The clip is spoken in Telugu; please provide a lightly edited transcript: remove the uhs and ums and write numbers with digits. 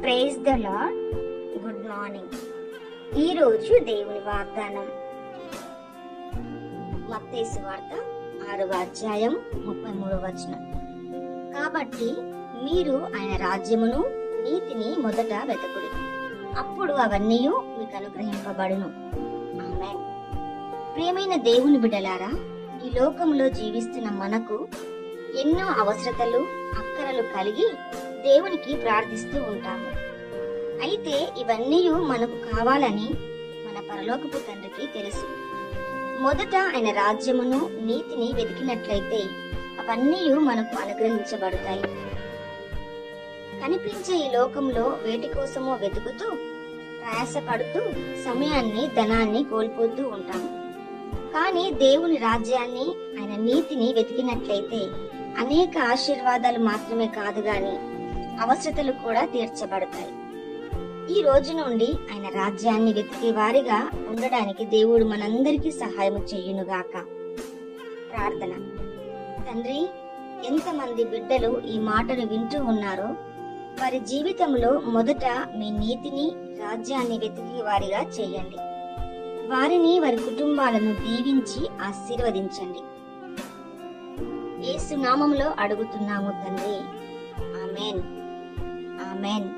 Praise the Lord. Good morning. ఈరోజు దేవుని వాగ్దానం మత్తయి సువార్త 6వ అధ్యాయం 33వ వచనం. కాబట్టి మీరు ఆయన రాజ్యమును నీతిని మొదట వెతకుడి, అప్పుడు అవన్నీ మీకు అనుగ్రహింపబడును. ఆమేన్. ప్రియమైన దేవుని బిడ్డలారా, ఈ లోకంలో జీవిస్తున్న మనకు ఎన్నో అవసరతలు అక్కరలు కలిగి దేవునికి ప్రార్థిస్తూ ఉంటాము. అయితే ఇవన్నీ మనకు కావాలని మన పరలోకపు తండ్రికి తెలుసు. మొదట ఆయన రాజ్యమును నీతిని వెతికినట్లయితే అవన్నీ మనకు అనుగ్రహించబడతాయి. కనిపించే ఈ లోకంలో వేటి కోసమో వెతుకుతూ ప్రయాసపడుతూ సమయాన్ని ధనాన్ని కోల్పోతూ ఉంటాము. కానీ దేవుని రాజ్యాన్ని ఆయన నీతిని వెతికినట్లయితే అనేక ఆశీర్వాదాలు మాత్రమే కాదు గాని అవసరతలు కూడా తీర్చబడతాయి. ఈ రోజు నుండి ఆయన రాజ్యాన్ని వెతికే వారిగా ఉండడానికి దేవుడు మనందరికీ సహాయం చెయ్యునుగాక. ప్రార్థన. తండ్రి, ఎంతమంది బిడ్డలు ఈ మాటను వింటూ ఉన్నారో వారి జీవితంలో మొదట మీ నీతిని రాజ్యాన్ని వెతికే వారిగా చేయండి. వారిని వారి కుటుంబాలను దీవించి ఆశీర్వదించండి. యేసు నామములో అడుగుతున్నాము తండ్రి. ఆమేన్. ఆమేన్.